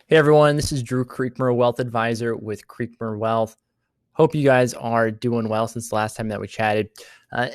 Hey everyone, this is Drew Creekmer, Wealth Advisor with Creekmer Wealth. Hope you guys are doing well since the last time that we chatted.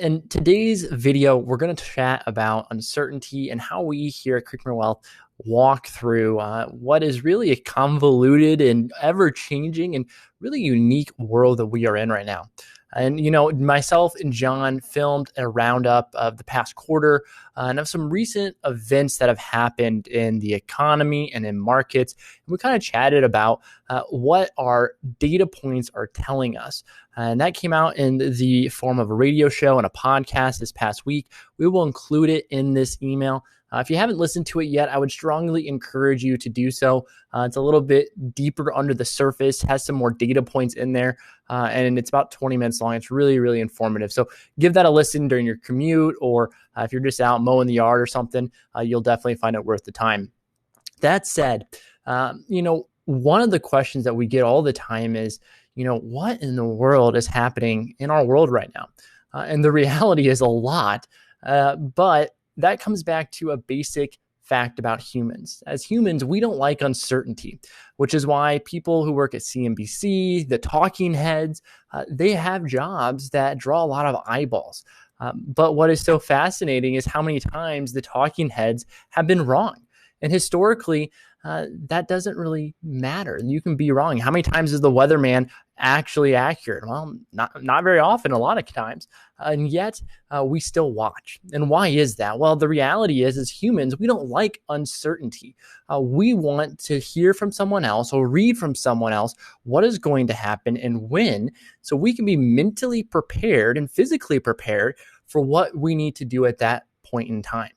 In today's video, we're going to chat about uncertainty and how we here at Creekmer Wealth walk through what is really a convoluted and ever-changing and really unique world that we are in right now. And, myself and John filmed a roundup of the past quarter and of some recent events that have happened in the economy and in markets. And we kind of chatted about what our data points are telling us. And that came out in the form of a radio show and a podcast this past week. We will include it in this email. If you haven't listened to it yet, I would strongly encourage you to do so. It's a little bit deeper under the surface, has some more data points in there, and it's about 20 minutes long. It's really, really informative. So give that a listen during your commute, or if you're just out mowing the yard or something, you'll definitely find it worth the time. That said, one of the questions that we get all the time is, what in the world is happening in our world right now? And the reality is a lot, but that comes back to a basic fact about humans. As humans, we don't like uncertainty, which is why people who work at CNBC, the talking heads, they have jobs that draw a lot of eyeballs. But what is so fascinating is how many times the talking heads have been wrong. And historically, that doesn't really matter. You can be wrong. How many times is the weatherman actually accurate? Well, not very often, a lot of times. And yet we still watch. And why is that? Well, the reality is, as humans, we don't like uncertainty. We want to hear from someone else or read from someone else what is going to happen and when, so we can be mentally prepared and physically prepared for what we need to do at that point in time.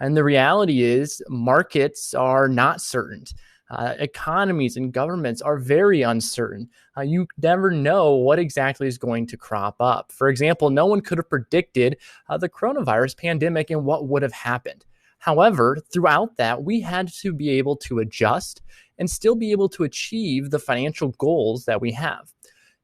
And the reality is markets are not certain. Economies and governments are very uncertain. You never know what exactly is going to crop up. For example, no one could have predicted the coronavirus pandemic and what would have happened. However, throughout that, we had to be able to adjust and still be able to achieve the financial goals that we have.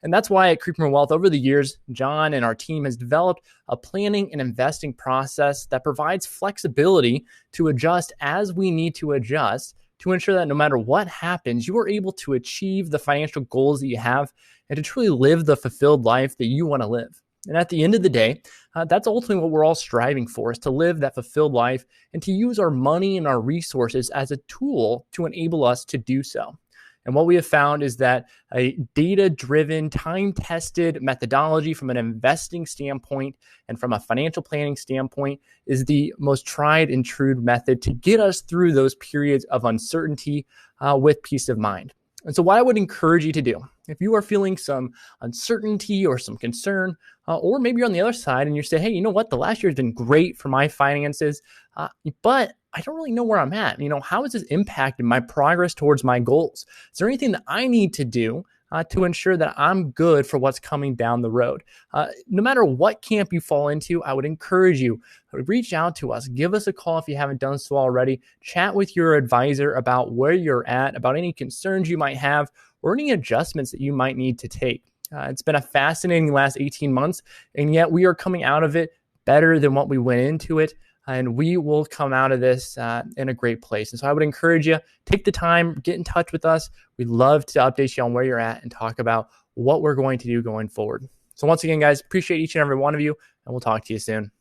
And that's why at Creekmer Wealth, over the years, John and our team has developed a planning and investing process that provides flexibility to adjust as we need to adjust to ensure that no matter what happens, you are able to achieve the financial goals that you have and to truly live the fulfilled life that you want to live. And at the end of the day, that's ultimately what we're all striving for, is to live that fulfilled life and to use our money and our resources as a tool to enable us to do so. And what we have found is that a data-driven, time-tested methodology from an investing standpoint and from a financial planning standpoint is the most tried and true method to get us through those periods of uncertainty with peace of mind. And so what I would encourage you to do, if you are feeling some uncertainty or some concern, or maybe you're on the other side and you say, hey, you know what? The last year has been great for my finances, but I don't really know where I'm at. How has this impacted my progress towards my goals? Is there anything that I need to do to ensure that I'm good for what's coming down the road? No matter what camp you fall into, I would encourage you to reach out to us. Give us a call if you haven't done so already. Chat with your advisor about where you're at, about any concerns you might have, or any adjustments that you might need to take. It's been a fascinating last 18 months, and yet we are coming out of it better than what we went into it. And we will come out of this in a great place. And so I would encourage you, take the time, get in touch with us. We'd love to update you on where you're at and talk about what we're going to do going forward. So once again, guys, appreciate each and every one of you, and we'll talk to you soon.